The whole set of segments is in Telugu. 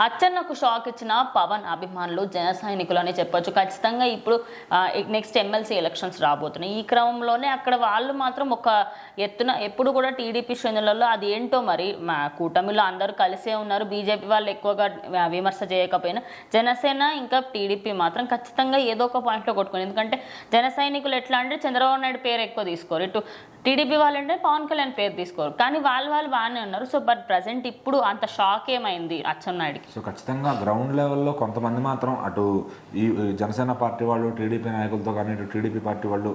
అచ్చెన్నకు షాక్ ఇచ్చిన పవన్ అభిమానులు జన సైనికులు అని చెప్పొచ్చు. ఖచ్చితంగా ఇప్పుడు నెక్స్ట్ ఎమ్మెల్సీ ఎలక్షన్స్ రాబోతున్నాయి. ఈ క్రమంలోనే అక్కడ వాళ్ళు మాత్రం ఒక ఎత్తున ఎప్పుడు కూడా టీడీపీ శ్రేణులలో అది ఏంటో మరి కూటమిలో అందరూ కలిసే ఉన్నారు. బీజేపీ వాళ్ళు ఎక్కువగా విమర్శ చేయకపోయినా జనసేన ఇంకా టీడీపీ మాత్రం ఖచ్చితంగా ఏదో ఒక పాయింట్లో కొట్టుకుని. ఎందుకంటే జన సైనికులు ఎట్లా అంటే చంద్రబాబు నాయుడు పేరు ఎక్కువ తీసుకోరు, ఇటు టీడీపీ వాళ్ళంటే పవన్ కళ్యాణ్ పేరు తీసుకోరు, కానీ వాళ్ళు బాగానే ఉన్నారు. సో బట్ ప్రజెంట్ ఇప్పుడు అంత షాక్ ఏమైంది అచ్చెన్నాయుడికి? సో ఖచ్చితంగా గ్రౌండ్ లెవెల్లో కొంతమంది మాత్రం అటు ఈ జనసేన పార్టీ వాళ్ళు టీడీపీ నాయకులతో కానీ ఇటు టీడీపీ పార్టీ వాళ్ళు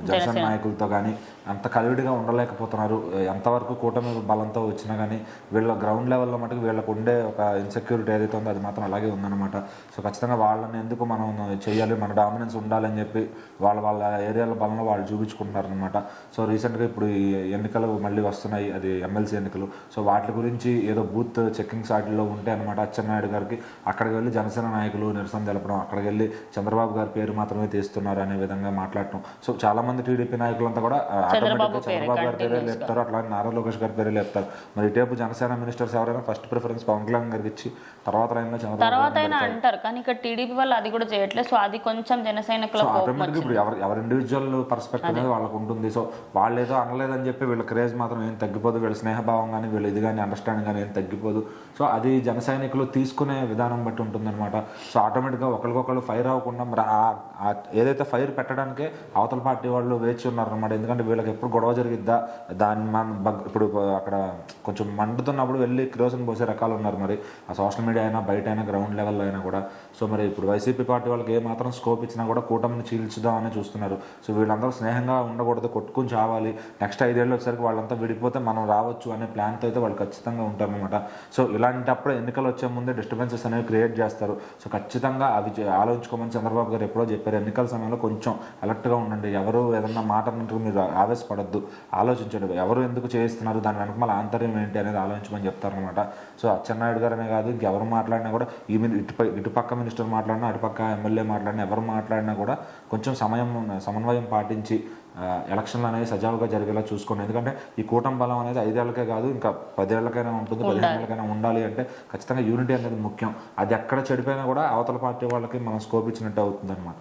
జనసేన నాయకులతో కానీ అంత కలివిడిగా ఉండలేకపోతున్నారు. ఎంతవరకు కూటమి బలంతో వచ్చినా కానీ వీళ్ళ గ్రౌండ్ లెవెల్లో మటుకు వీళ్ళకు ఉండే ఒక ఇన్సెక్యూరిటీ ఏదైతే ఉందో అది మాత్రం అలాగే ఉందన్నమాట. సో ఖచ్చితంగా వాళ్ళని ఎందుకు మనం చేయాలి, మన డామినెన్స్ ఉండాలని చెప్పి వాళ్ళ ఏరియాల బలంలో వాళ్ళు చూపించుకుంటున్నారనమాట. సో రీసెంట్గా ఇప్పుడు ఈ ఎన్నికలు మళ్ళీ వస్తున్నాయి, అది ఎమ్మెల్సీ ఎన్నికలు. సో వాటి గురించి ఏదో బూత్ చెక్కింగ్స్ వాటిల్లో ఉంటే అనమాట అచ్చెన్నాయుడు గారికి అక్కడికి వెళ్ళి జనసేన నాయకులు నిరసన తెలపడం, అక్కడికి వెళ్ళి చంద్రబాబు గారి పేరు మాత్రమే తీస్తున్నారు అనే విధంగా మాట్లాడటం. సో చాలా మంది టీడీపీ నాయకులంతా కూడా ఆటోమేటిక్గా చంద్రబాబు గారి పేరే లేపుతారు, అట్లాగే నారా లోకేష్ గారి పేరే లేపుతారు. మరి ఇటేపు జనసేన మినిస్టర్స్ ఎవరైనా ఫస్ట్ ప్రిఫరెన్స్ పవన్ కళ్యాణ్ గారికి ఇచ్చి తర్వాత అంటారు, కానీ ఇక్కడ టీడీపీ వాళ్ళు అది కూడా చేయట్లేదు. సో అది కొంచెం జనసైనికుల ఆటోమేటిక్గా ఇప్పుడు ఎవరి ఇండివిజువల్ పర్స్పెక్టివ్ అనేది వాళ్ళకు ఉంటుంది. సో వాళ్ళు ఏదో అనలేదని చెప్పి వీళ్ళ క్రేజ్ మాత్రం ఏం తగ్గిపోదు, వీళ్ళ స్నేహభావం కానీ వీళ్ళ ఇది కానీ అండర్స్టాండింగ్ కానీ ఏం తగ్గిపోదు. సో అది జన సైనికులు తీసుకునే విధానం బట్టి ఉంటుందన్నమాట. సో ఆటోమేటిక్గా ఒకరికొకరు ఫైర్ అవ్వకుండా మరి ఏదైతే ఫైర్ పెట్టడానికే అవతల పార్టీ వాళ్ళు వేచి ఉన్నారనమాట. ఎందుకంటే వీళ్ళకి ఎప్పుడు గొడవ జరిగిద్దా దాన్ని ఇప్పుడు అక్కడ కొంచెం మండుతున్నప్పుడు వెళ్ళి కిరోసిన్ పోసే రకాలు ఉన్నారు. మరి ఆ సోషల్ మీడియా అయినా బయట అయినా గ్రౌండ్ లెవెల్లో అయినా కూడా. సో మరి ఇప్పుడు వైసీపీ పార్టీ వాళ్ళకి ఏ మాత్రం స్కోప్ ఇచ్చినా కూడా కూటమిని చీల్చుదామని చూస్తున్నారు. సో వీళ్ళందరూ స్నేహంగా ఉండకూడదు, కొట్టుకుని చావాలి, నెక్స్ట్ 5 ఏళ్ళు వచ్చేసరికి వాళ్ళంతా విడిపోతే మనం రావచ్చు అనే ప్లాన్తో అయితే వాళ్ళు ఖచ్చితంగా ఉంటారనమాట. సో ఇలాంటప్పుడు ఎన్నికలు వచ్చే ముందే డిస్టర్బెన్సెస్ అనేవి క్రియేట్ చేస్తారు. సో ఖచ్చితంగా అవి ఆలోచించుకోమని చంద్రబాబు గారు ఎప్పుడో చెప్పారు. ఎన్నికల సమయంలో కొంచెం అలర్ట్గా ఉండండి, ఎవరు ఏదన్నా మాట అన్నట్టు మీరు ఆవేశపడద్దు, ఆలోచించండి, ఎవరు ఎందుకు చేయిస్తున్నారు, దాని వెనకమాల ఆంతర్యం ఏంటి అనేది ఆలోచించమని చెప్తారనమాట. సో అచ్చెన్నాయుడు గారు అనే కాదు, ఇంకెవరు మాట్లాడినా కూడా ఇటుపక్క మినిస్టర్ మాట్లాడినా అటుపక్క ఎమ్మెల్యే మాట్లాడినా ఎవరు మాట్లాడినా కూడా కొంచెం సమన్వయం పాటించి ఎలక్షన్లు అనేది సజావుగా జరిగేలా చూసుకోండి. ఎందుకంటే ఈ కూటమి బలం అనేది 5 ఏళ్ళకే కాదు, ఇంకా 10 ఏళ్ళకైనా ఉంటుంది, 15 ఏళ్ళకైనా ఉండాలి. అంటే ఖచ్చితంగా యూనిటీ అనేది ముఖ్యం. అది ఎక్కడ చెడిపోయినా కూడా అవతల పార్టీ వాళ్ళకి మనం స్కోప్ ఇచ్చినట్టు అవుతుంది అనమాట.